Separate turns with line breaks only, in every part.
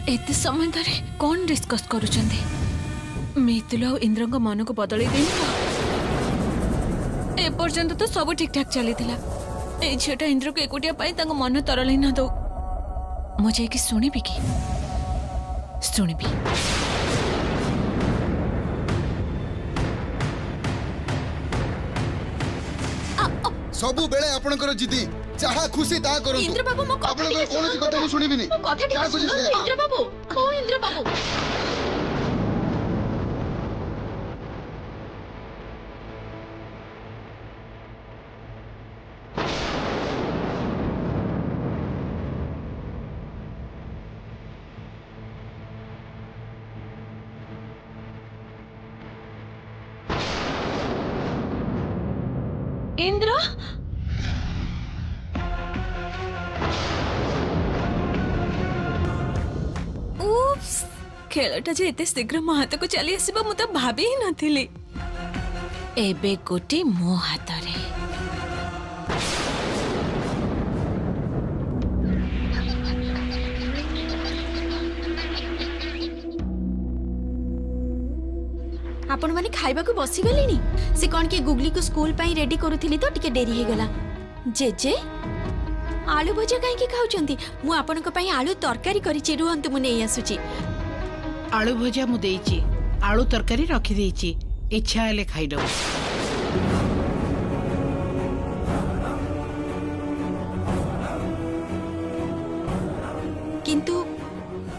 एते समय धरे कौन डिस्कस करुचंदी? मितुल और इंद्र को मन को बदल देनी तो ए पर्यंत तो सब ठीक ठाक चली थिला। ए झीटा इंद्र को एकुटिया पाई तांग मन तरल न दो। मुझे कि सुनिबी कि सुनिबी
सबु बेले आपनकर जिदी चाहा खुशी ता करू।
इंद्र बाबू मो कथा
आपनकर कोनोसी कथा मु सुनिबिनी।
मो कथा ठीक सुन। इंद्र बाबू ओ इंद्र बाबू इंद्र खेलटा जे एते शीघ्र मो हाथ को चली आसीबा मु तो भाबी ही नथिली। एबे गोटी मो हाथ रे।
आपण माने खाइबा को बसी गलेनी? से कोन के गुगली को स्कूल पाई रेडी करूथिली तो टिके देरी हे गला। जेजे आलू भजा काहे के खाउचंती? मु आपण को पाई आलू तरकारी करी छि, रुहंतु मु नै आसुची।
आलू भजा मु देइछि, आलू तरकारी रखी देइछि, इच्छा हेले खाइ दो।
किंतु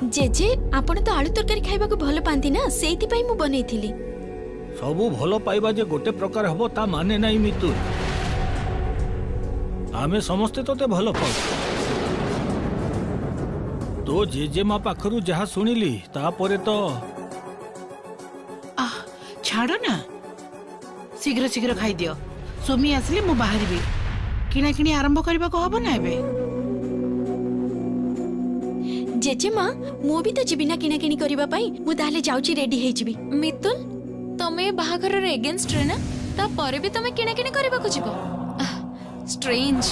जेजे आपण तो आलू तरकारी खाइबा को भलो पांती ना, सेति पाई मु बनेइथिली।
सबू भलो पाइबा जे गोटे प्रकार हबो ता माने नाही मितु। आमे समस्ते तोते भलो पाउ। तो जेजे मा पाखरु जहा सुनिली ता परे तो
छाड़ो ना, शीघ्र शीघ्र खाई दियो। सुमी आसले मु बाहरबी, किना किनी आरंभ करबा को हबो ना एबे।
जेजे मां मो भी तो जिबी ना किना किनी करबा पाई, मु ताले जाउची रेडी हे जिबी।
मितुल तमे बाहाघर रे अगेंस्ट रे ना, ता परे भी तमे किना किनी करबा को जिवो। स्ट्रेंज।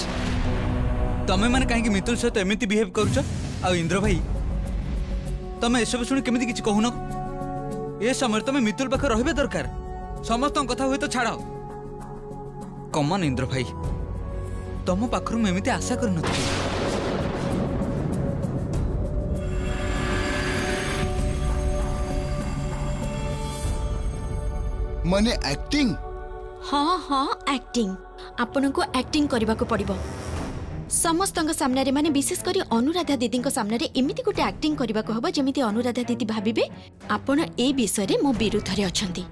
तमे माने काहे कि मितुल सहित एमिति बिहेव करूछ? आ इंद्र भाई तमे एसब सुन केमिति किछ कहून? ए समय तमे मितुल पाखे रहबे दरकार। समस्त कथा होय तो छाड़। कमन इंद्र भाई, तम पाखरु मैं एमिति आशा कर नथि।
माने एक्टिंग?
हाँ हाँ एक्टिंग। आपण को एक्टिंग करबा को पड़िबो। समस्त सामने रे माने विशेष करी अनुराधा दीदी को सामने रे एमिति गोटे एक्टिंग करबा को हबो जेमिति अनुराधा दीदी भाबिबे आपण ए विषय रे मो विरुद्ध रे अछंती।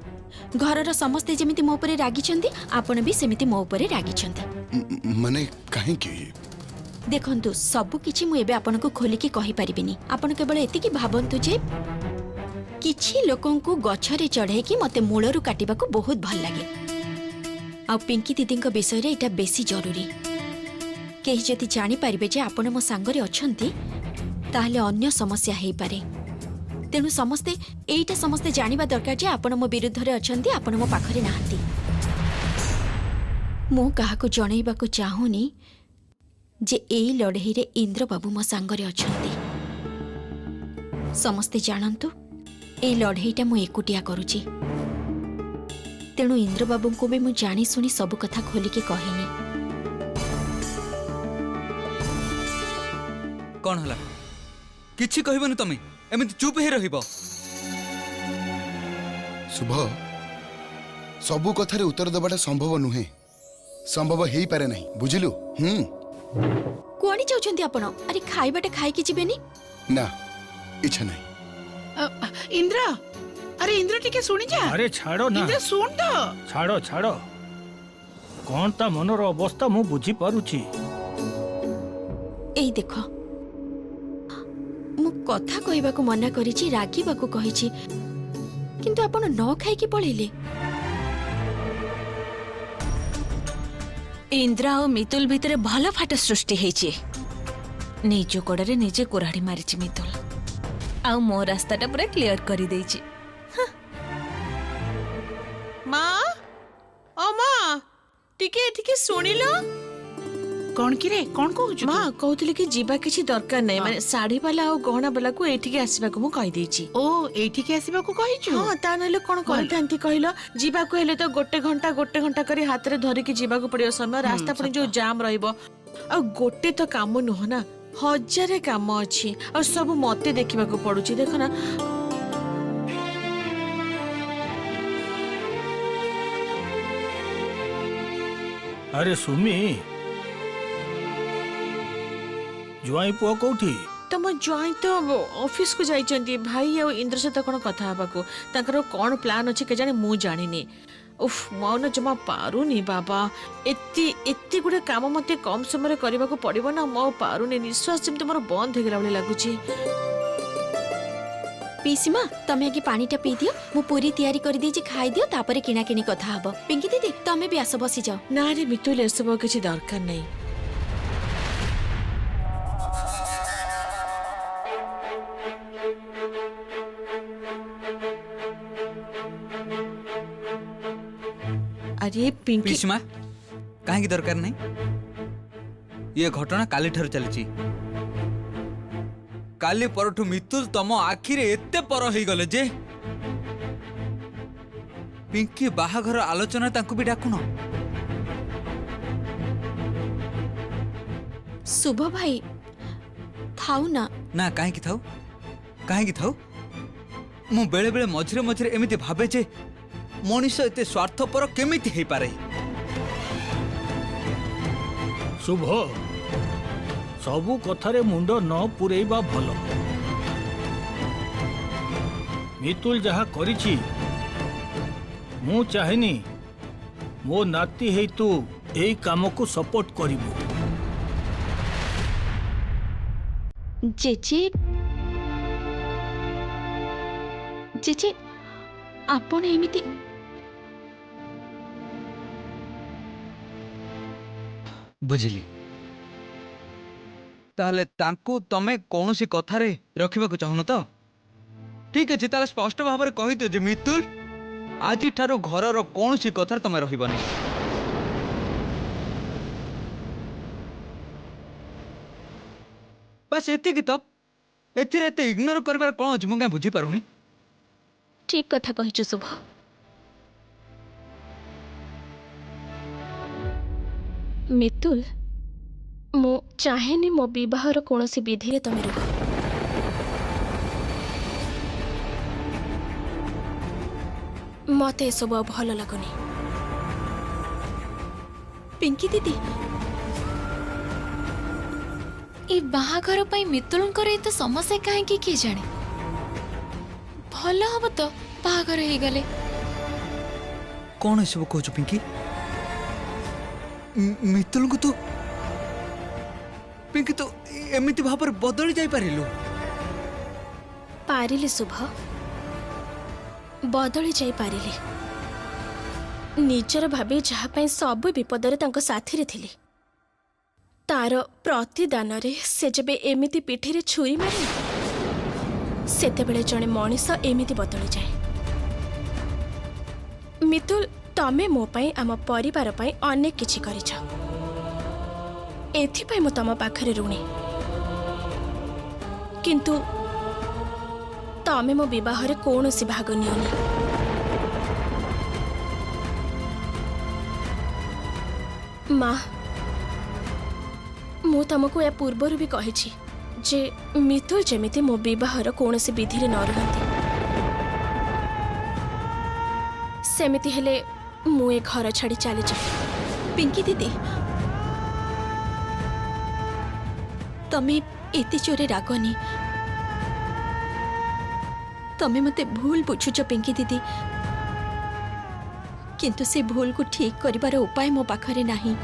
घरर समस्ते जेमिति मो ऊपर रागी छंती, आपण भी सेमिति मो ऊपर रागी छंती।
माने काहे की?
देखंतु सब किछि मु एबे आपण को खोली के कहि परिबिनी। आपण केवल एति की भाबंतु जे किछि लोकन को गछरे चढ़े कि मते मूलरू काटिबा को बहुत भल लागे। आ पिंकी दीदी को विषय रे एटा बेसी जरूरी। केही जति जानी पारिबे जे आपण मो सांगरे अछंती ताहले अन्य समस्या हेई पारे। तेनु समस्ते एइटा समस्ते जानिबा दरकार जे आपण मो विरुद्ध रे अछंती, आपण मो पाखरे नाहंती। मो काहा को जणैबा को चाहुनी जे एई लड़ाई रे इंद्र बाबू मो सांगरे अछंती। समस्ते जानंतु ए लड़ाईटा मु एकुटिया करूची। तेणु इंद्र बाबू को भी मु जानी सुनी सब कथा खोली के कहिनी।
कौन हला? किछि कहबनी तमे? एमिति चुप हे रहिबो?
शुभ सबु कथारे उत्तर दबाटा संभव नुहे, संभव हेई पारे नहीं, बुझिलु?
कोणी चाउछंती आपण? अरे खाइबाटा खाइ कि जिबेनी?
ना इच्छा नहीं।
इंद्र, अरे इंद्र टिके सुनी जा।
अरे छाड़ो ना।
इंद्र सुन तो।
छाड़ो छाड़ो। कौन ता मनर अवस्था मु बुझी पारुची।
एई देखो, मु कथा कहबा को मना करिछि, रागीबा को कहिछि, किंतु आपण न खाइ कि पळेले।
इंद्रा और मितुल भितरे भल फाट सृष्टि हेछि। निज कोडरे निजे कुराड़ी मारिछि मितुल। आ मो रास्ताटा पूरा क्लियर करी देछि।
माँ, ओ माँ, टिके टिके सुनिलो। कौन कि रे कौन कहूछु
माँ कहूली कि जीवा किसी दरकार नहीं माने साड़ी वाला और गहना वाला को एठिके आसीबा को मु कहि देछि।
ओ एठिके आसीबा को कहिछु।
हाँ ता नले कोन करथांती कहिलो जीवा को हेले तो गोटे घंटा करी हाथ रे धरि के जीवा को पड़ियो समय रास्ता पर जो जाम रहइबो आ गोटे तो काम नुह ना हजार काम अछि और सब मते देखिबा को पड़ुछि देखो ना।
अरे सुमी जुआई पुआ कोठी
तो मो ज्वाई तो ऑफिस को जाइछंती भाई और इंद्र सहित कोन कथा हबा को ताकर कोन प्लान अछि के जाने मु जानिनी। उफ मौन जमा पारुनी बाबा एत्ती गुडे काम मते कम समय करबा को पड़िबो ना मो पारुनी निश्वास जेमते मोर बंद हे गेला बले लागुची।
पीसीमा तमे आगे पानीटा पी दियो मु पूरी तैयारी कर दी खाई दियो तापरे किना किनी कथा हबो। पिंकी दीदी तमे भी आसो बसी जाओ।
ना रे मितुल ए सब किछि दरकार नहीं। अरे पिंकी
पिसीमा काहे दरकार नहीं ये घटना काली ठार चलची काली परठू मितुल तम आखिरे एते पर हो गले जे पिंकी बाहाघर आलोचना तांकु भी डाकुन।
शुभ भाई थाउ ना
ना काहे की थाउ मु बेले बेले मझिरे मझिरे एमिति भाबे जे मनीष एते स्वार्थपर केमिति हे पारे।
शुभ सबु कथारे मुंड न पुरेबा भल। मितुल जहा करिछि मु चाहेनी मो नाती हे तू एई काम को सपोर्ट करिवो।
जेजे जेजे आपण एमिति
बुझिली ताले तांकु तमे कौनसी कथारे रखिबाकु चाहुन तो ठीक अछि ताले स्पष्ट भाबरे कहि दियो जे मितुल आजि ठारो घरर कौनसी कथार तमे रहिबनी। बस एति की तो एथिरे एते इग्नोर करबार कोन अछि मु का बुझी पारुनी।
ठीक कथा कहिछु शुभ। मितुल मो चाहेनी मो विवाहर कौनसी विधि तमे रुह। मते सब भल लगुनी। पिंकी दीदी
ए बाहाघर पई मितुलंकर एते समस्या काहे की किए जाने भल हब तो बाहाघर हे गले।
कौन सब कहछु पिंकी मितुल को तो पिंकी तो एमिति भाबर बदली जाई पारिलु।
पारिले शुभ बदली जाई पारिले निजर भाबे जहा पई सब विपदरे तांको साथी रे थिली तार प्रतिदान रे से जबे एमिति पिठी रे छुरी मारे सेते बेले जणे मनीष एमिति बदली जाए। मितुल तमे मो पई आम परिवार पई अनेक किछि करिछ एथि पई मो तम पाखरे ऋणी किंतु तमे मो विवाह रे कोनोसी भाग नियोनी। माँ मु तमको या पूर्वर भी कहिछि जे मितुल जेमिति मो विवाहर कोनोसी विधि रे न रहंती सेमिति हेले मु ए घर छाड़ी चली जाए। पिंकी दीदी तमे एते चोरे रागनी तमे मते भूल बुझुच पिंकी दीदी किंतु से भूल को ठीक करिबार उपाय मो पाखरे नाही।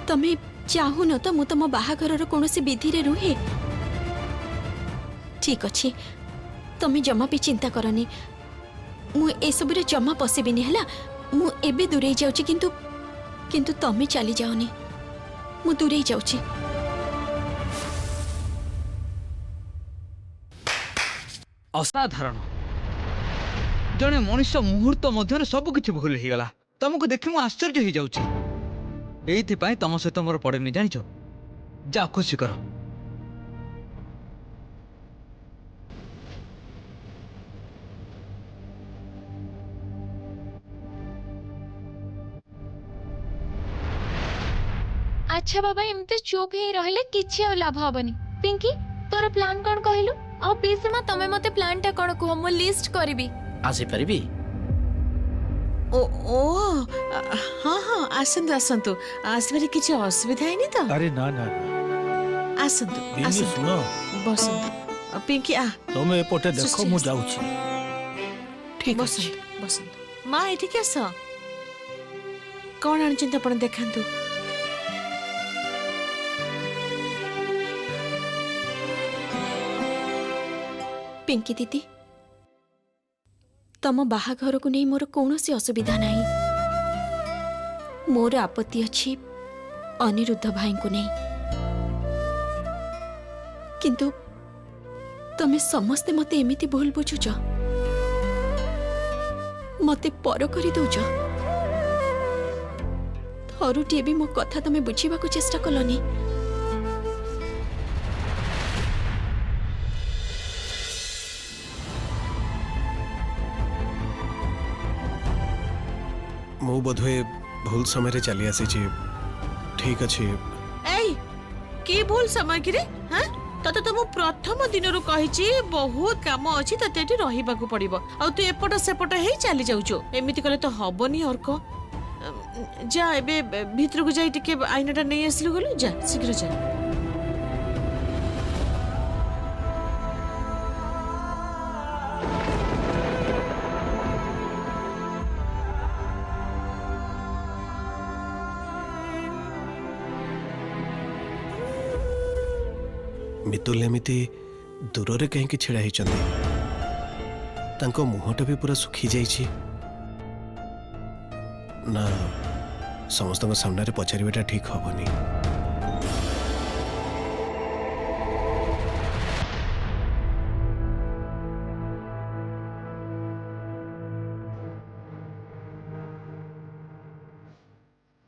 तमे चाहू न तो मु तम बाहाघरर कोनोसी विधि रे रुहे ठीक अछि तमे जमा भी चिंता करनी मु ए सब रे जमा पसेबिनी हला मु एबे दूरे जाउची किंतु किंतु तमे चली जाओनी मु दूरे जाउची।
असाधारण जड़े मनुष्य मुहूर्त मध्य सब किसी भूल हो गला तुमको देखि मु आश्चर्य हो जाउची ଏଇଥିପାଇଁ ତମ ସହିତ ମୋର ପଡ଼େନି ଜାଣିଛ। ଯା ଖୁସି କର।
ଆଚ୍ଛା ବାବା ଏମିତି ଚୁପ୍ ହେଇ ରହିଲେ କିଛି ଆଉ ଲାଭ ହବନି। ପିଙ୍କି ତୋର ପ୍ଲାନ୍ କଣ କହିଲୁ? ଆଉ ପିଇସି ମା ତମେ ମତେ ପ୍ଲାନ୍ ଟା କଣ କୁହ, ମୁଁ ଲିଷ୍ଟ କରିବି।
ଆସିପାରିବି?
ଓ ଓ ହଁ ହଁ ଆସନ୍ତୁ ଆସନ୍ତୁ, ଆସିବାରେ କିଛି ଅସୁବିଧା ହେଇନି ତ?
ଆରେ ନା ନା ନା,
ଆସନ୍ତୁ
ବିନି
ଆସନ୍ତୁ,
ଶୁଣ,
ବସନ୍ତୁ। ପିଙ୍କି
ତମେ ଏପଟେ ଦେଖ,
ସୃଷ୍ଟି
ମୁଁ
ଆସ।
ଯାଉଛି।
ଠିକ ଅଛି।
ବସନ୍ତୁ ବସନ୍ତୁ। ମା ଏଠିକି ଆସ। କଣ ଆଣିଛନ୍ତି ଆପଣ ଦେଖାନ୍ତୁ।
ପିଙ୍କି ଦିଦି, ତମ ବାହାଘରକୁ ନେଇ ମୋର କୌଣସି ଅସୁବିଧା ନାହିଁ। ମୋର ଆପତ୍ତି ଅଛି ଅନିରୁଦ୍ଧ ଭାଇଙ୍କୁ ନେଇ। କିନ୍ତୁ ତମେ ସମସ୍ତେ ମତେ ଏମିତି ଭୁଲ ବୁଝୁଛ, ମତେ ପର କରିଦଉଛ। ଥରୁଟିଏ ବି ମୋ କଥା ତମେ ବୁଝିବାକୁ ଚେଷ୍ଟା କଲନି।
ମୁଁ ବୋଧହୁଏ ଭୁଲ ସମୟରେ ଚାଲି ଆସିଛି। ଠିକ ଅଛି।
ଏଇ କି ଭୁଲ ସମୟ କିରେ? ହାଁ, ତତେ ତ ମୁଁ ପ୍ରଥମ ଦିନରୁ କହିଛି ବହୁତ କାମ ଅଛି, ତତେ ଏଠି ରହିବାକୁ ପଡିବ। ଆଉ ତୁ ଏପଟ ସେପଟ ହେଇ ଚାଲି ଯାଉଛୁ। ଏମିତି କଲେ ତ ହବନି ଅର୍କ। ଯା ଏବେ ଭିତରକୁ ଯାଇ ଟିକେ ଆଇନାଟା ନେଇ ଆସିଲୁ ଗଲୁ। ଯା ଶୀଘ୍ର ଯା।
ମିତୁଲ ଏମିତି ଦୂରରେ କାହିଁକି ଛିଡ଼ା ହେଇଛନ୍ତି? ତାଙ୍କ ମୁହଁଟା ବି ପୁରା ଶୁଖି ଯାଇଛି। ନା, ସମସ୍ତଙ୍କ ସାମ୍ନାରେ ପଚାରିବାଟା ଠିକ ହବନି।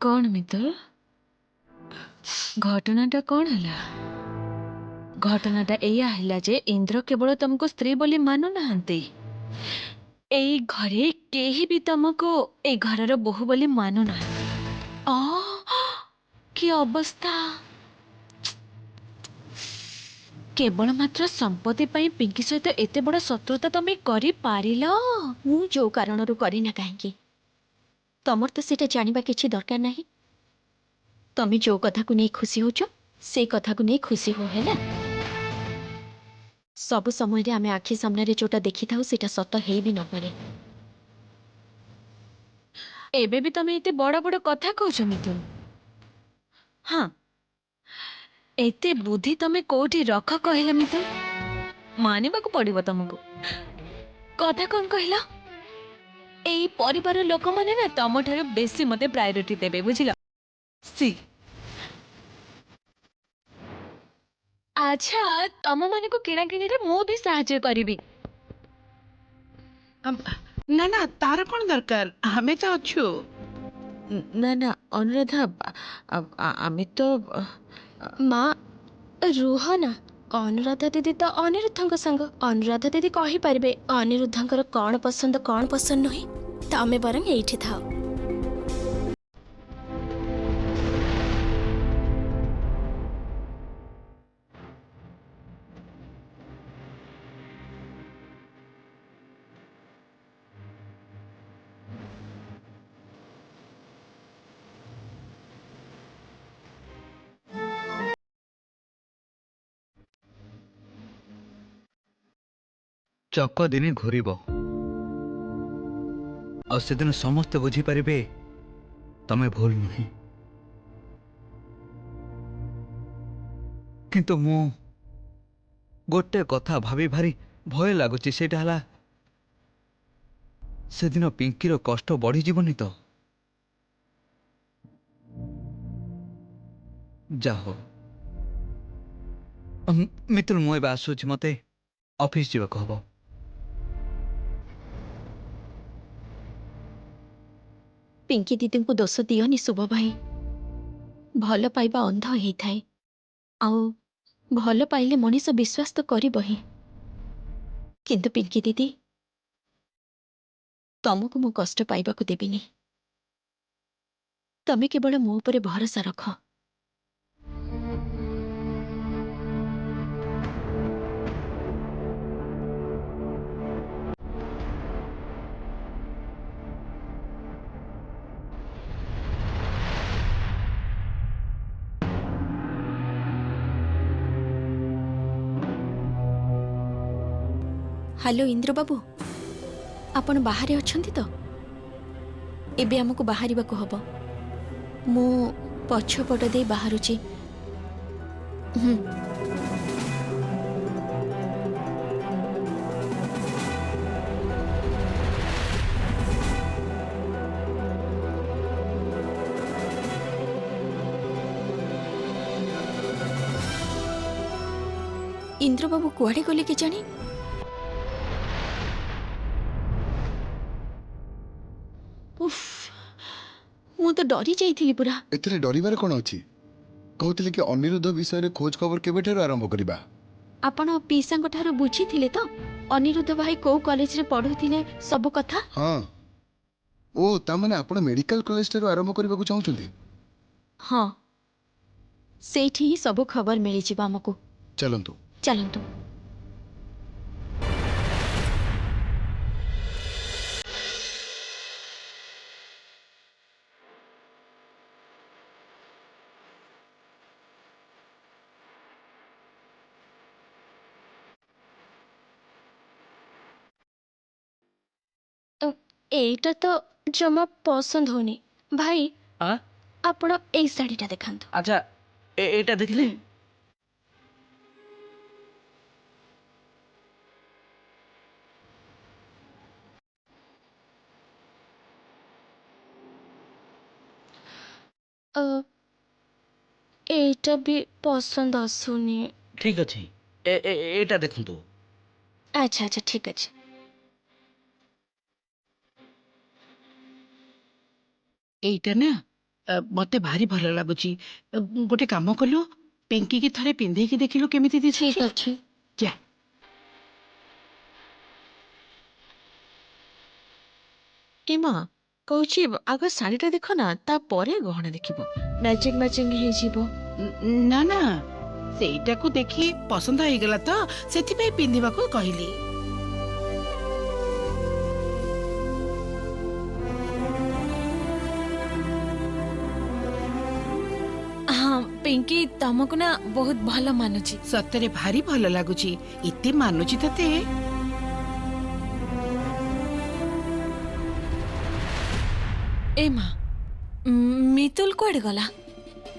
କଣ ମିତୁଲ, ଘଟଣାଟା କଣ ହେଲା? ଘଟଣାଟା ଏଇଆ ହେଲା ଯେ ଇନ୍ଦ୍ର କେବଳ ତମକୁ ସ୍ତ୍ରୀ ବୋଲି ମାନୁନାହାନ୍ତି। ଏଇ ଘରେ କେହି ବି ତମକୁ ଏଇ ଘରର ବୋହୂ ବୋଲି ମାନୁନାହାନ୍ତି। କି ଅବସ୍ଥା! କେବଳ ମାତ୍ର ସମ୍ପତ୍ତି ପାଇଁ ପିଙ୍କି ସହିତ ଏତେ ବଡ଼ ଶତ୍ରୁତା ତମେ କରିପାରିଲ?
ମୁଁ ଯୋଉ କାରଣରୁ କରିନା କାହିଁକି, ତମର ତ ସେଇଟା ଜାଣିବା କିଛି ଦରକାର ନାହିଁ। ତମେ ଯୋଉ କଥାକୁ ନେଇ ଖୁସି ହଉଛ ସେଇ କଥାକୁ ନେଇ ଖୁସି ହୁଅ, ହେଲା? ସବୁ ସମୟରେ ଆମେ ଆଖି ସାମ୍ନାରେ ଯୋଉଟା ଦେଖିଥାଉ ସେଇଟା ସତ ହେଇ ବି ନପାରେ।
ଏବେ ବି ତମେ ଏତେ ବଡ଼ ବଡ଼ କଥା କହୁଛ ମିତୁଲ। ହଁ, ଏତେ ବୁଦ୍ଧି ତମେ କୋଉଠି ରଖ କହିଲ ମିତୁଲ? ମାନିବାକୁ ପଡିବ ତମକୁ। କଥା କଣ କହିଲ? ଏଇ ପରିବାର ଲୋକମାନେ ନା ତମଠାରୁ ବେଶୀ ମତେ ପ୍ରାୟୋରିଟି ଦେବେ, ବୁଝିଲ? ଆଚ୍ଛା, ତମ ମାନଙ୍କୁ କିଣାକିଣିରେ ମୁଁ ବି ସାହାଯ୍ୟ କରିବି।
ନା ନା ତାର କଣ ଦରକାର, ଆମେ ତ ଅଛୁ।
ନା ନା ଅନୁରାଧା, ଆମେ ତ
ମା ରୁହ ନା। ଅନୁରାଧା ଦିଦି ତ ଅନିରୁଦ୍ଧଙ୍କ ସାଙ୍ଗ। ଅନୁରାଧା ଦିଦି କହିପାରିବେ ଅନିରୁଦ୍ଧଙ୍କର କଣ ପସନ୍ଦ ନୁହେଁ। ତମେ ବରଂ ଏଇଠି ଥାଅ।
ଚକ ଦିନେ ଘୁରିବ, ଆଉ ସେଦିନ ସମସ୍ତେ ବୁଝିପାରିବେ ତମେ ଭୁଲ ନୁହେଁ। କିନ୍ତୁ ମୁଁ ଗୋଟେ କଥା ଭାବି ଭାରି ଭୟ ଲାଗୁଛି, ସେଇଟା ହେଲା ସେଦିନ ପିଙ୍କିର କଷ୍ଟ ବଢ଼ିଯିବନି ତ? ଯା ହଉ ମିତୁଲ, ମୁଁ ଏବେ ଆସୁଛି, ମତେ ଅଫିସ ଯିବାକୁ ହବ।
ପିଙ୍କି ଦିଦିଙ୍କୁ ଦୋଷ ଦିଅନି ଶୁଭ ଭାଇ। ଭଲ ପାଇବା ଅନ୍ଧ ହେଇଥାଏ ଆଉ ଭଲ ପାଇଲେ ମଣିଷ ବିଶ୍ୱାସ ତ କରିବ ହିଁ। କିନ୍ତୁ ପିଙ୍କି ଦିଦି, ତମକୁ ମୁଁ କଷ୍ଟ ପାଇବାକୁ ଦେବିନି। ତମେ କେବଳ ମୋ ଉପରେ ଭରସା ରଖ। हेलो इंद्र बाबू, आपण बाहर अछंती तो? एबे हमको बाहरिबा को हबो। मु पछपट दे बाहरुची। इंद्र बाबू कुआडे गले के जानी? उफ, मु तो डरी जाइथिली पूरा।
एथिरे डरिबार कोन अछि? कहउतिले कि अनिरुद्ध विषय खोज खबर केबेठारु आरंभ करिबा?
आपण पीसांग ठारो बुझिथिले तो अनिरुद्ध भाई को कॉलेज रे पढुथिले सब कथा?
हाँ। ओ ता माने आपण मेडिकल कॉलेज ठारु आरंभ करिबा को चाहुचंती?
हाँ, सेठी ही सब खबर मिली जिबा हमको।
चलंतु।
चलंतु। एटा तो जमा पसंद होनी भाई। आपण ए साड़ीटा देखांतु।
अच्छा एटा देखले
एटा भी पसंद आसुनी।
ठीक अछि एटा देखंतु।
अच्छा अच्छा ठीक अछि।
एइटा ना मते भारी भल लागुची। गोटे काम कलु, पिंकी की थरे पिंधे की देखिलु केमिति दिसुची।
ठीक अछि।
जा
एमा कहूची आग शाढ़ीटा देख ना, ता परे गहना देखिबो, मैचिंग मैचिंग हे जीवो।
ना ना सेइटा को देखी पसंद हो गला तो सेथि पे पिंधिबा को कहली।
हाँ पिंकी, तुमको ना बहुत भल मानुची।
सतरे भारी भल लागुची। इते मानुची तते।
ए माँ, मितुल कुआडे गला?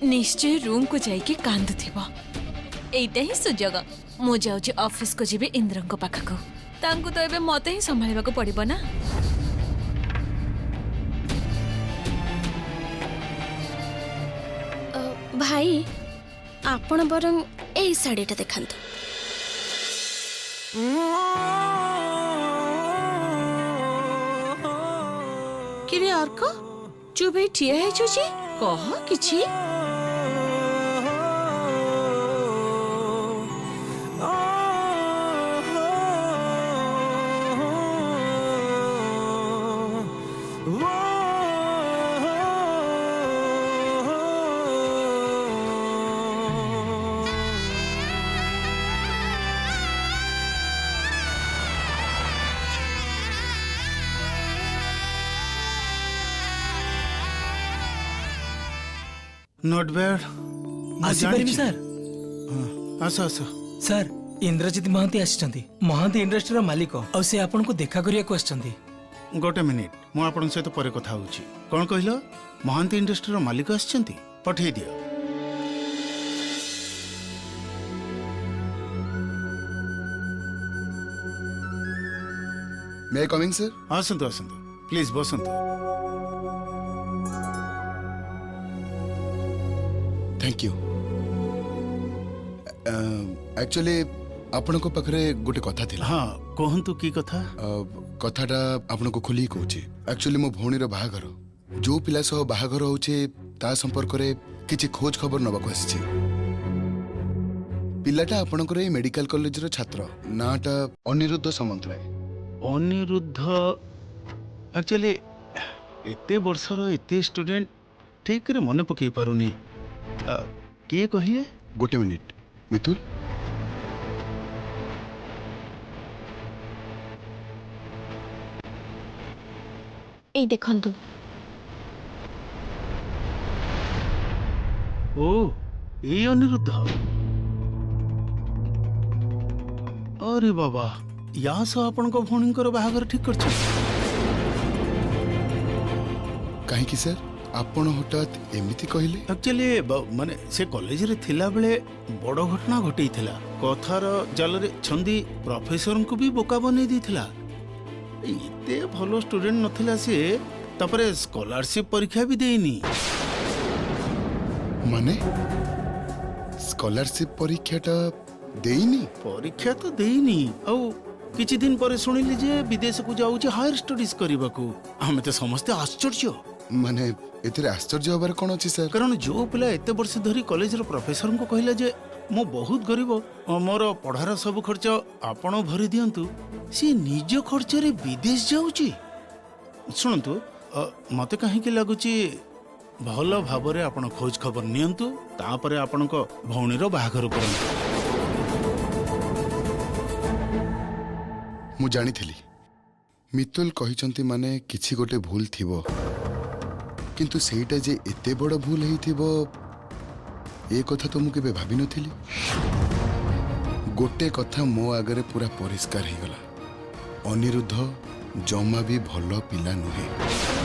निश्चय रूम को जाइके कांदुथिबो। एइटा ही सुजोग। मु जाउची ऑफिस को जीबे इंद्रंको पाखको। तांको तो एबे मते ही संभालिबा को पड़िबो ना।
भाई आपण बरं ए साड़ीटा देखांतु।
किरे अर्क चुप हे ठिया हे छुची कह किछि।
Not bad.
आसीपारिबी सर?
आस आस।
सर इंद्रजित महांती आसिचंती। महांती इंडस्ट्री मालिक और से आपन को देखा करिया को आसिचंती।
गोटे मिनिट मु आपन सहित परे कथा होउची। कोन कहिलो? महांती इंडस्ट्री मालिक आसिचंती? पठेई दियो।
May I coming sir?
आसंतु आसंतु प्लीज बसंतु।
Thank you. एक्चुअली आपनको पाखरे गोटे कथा थिला।
हाँ कहंतु की कथा?
कथाटा आपनको खोली कहूची। एक्चुअली मो भौणीर बाहाघर, जो पिला सह बाहाघर होउचे ता संपर्क रे किछि खोज खबर नबाको आछि पिलाटा आपणकर ए मेडिकल कॉलेज रो छात्र नाटा अनिरुद्ध सामंतराय
अनिरुद्ध एक्चुअली एते वर्षर एते स्टूडेंट ठीक रे मन पकई पारुनी किए कहिए
गोटे मिनिट मितुल
ଏଇ ଦେଖନ୍ତୁ
ओ ए अनिरुद्ध अरे बाबा या सह आपणको भौणींकर बाहागर ठीक करछ
काहे कि सर आपण हठात एमिति कहले
एक्चुअली माने से कॉलेज रे थिला बेले बड़ घटना घटई थिला कथार जाल रे छंदी प्रोफेसर को भी बोका बनै दिथिला इते भलो स्टूडेंट नथिला से तापरे स्कॉलरशिप परीक्षा भी देइनी
माने स्कॉलरशिप परीक्षाटा देइनी
परीक्षा तो देइनी औ किछि दिन पर सुनिली जे विदेश को जाऊ जे हायर स्टडीज करबा को हमें तो समझते आश्चर्य
माने एतरे आश्चर्य होबार कोन अछि सर
कारण जो पिला एते वर्ष धरी कॉलेज रो प्रोफेसर को कहला जे मो बहुत गरीब मोर पढ़ार सब खर्च आपण भरी दियंतु सी निज खर्च रे विदेश जाउची सुनंतु मते काहे कि लागुची भल भाबरे आपण खोज खबर नियंतु तापरे आपण को भौणी रो बाहागर करंतु
मु जानिथिली मितुल कहिचंती माने किछि गोटे भूल थिबो किंतु सेटा जे एते बड़ भूल हेइथिबो ए कथा तो मु केबे भाबी नथिली गोटे कथा मो आगरे पूरा परिष्कार हे गला अनिरुद्ध जमा भी भलो पिला नुहे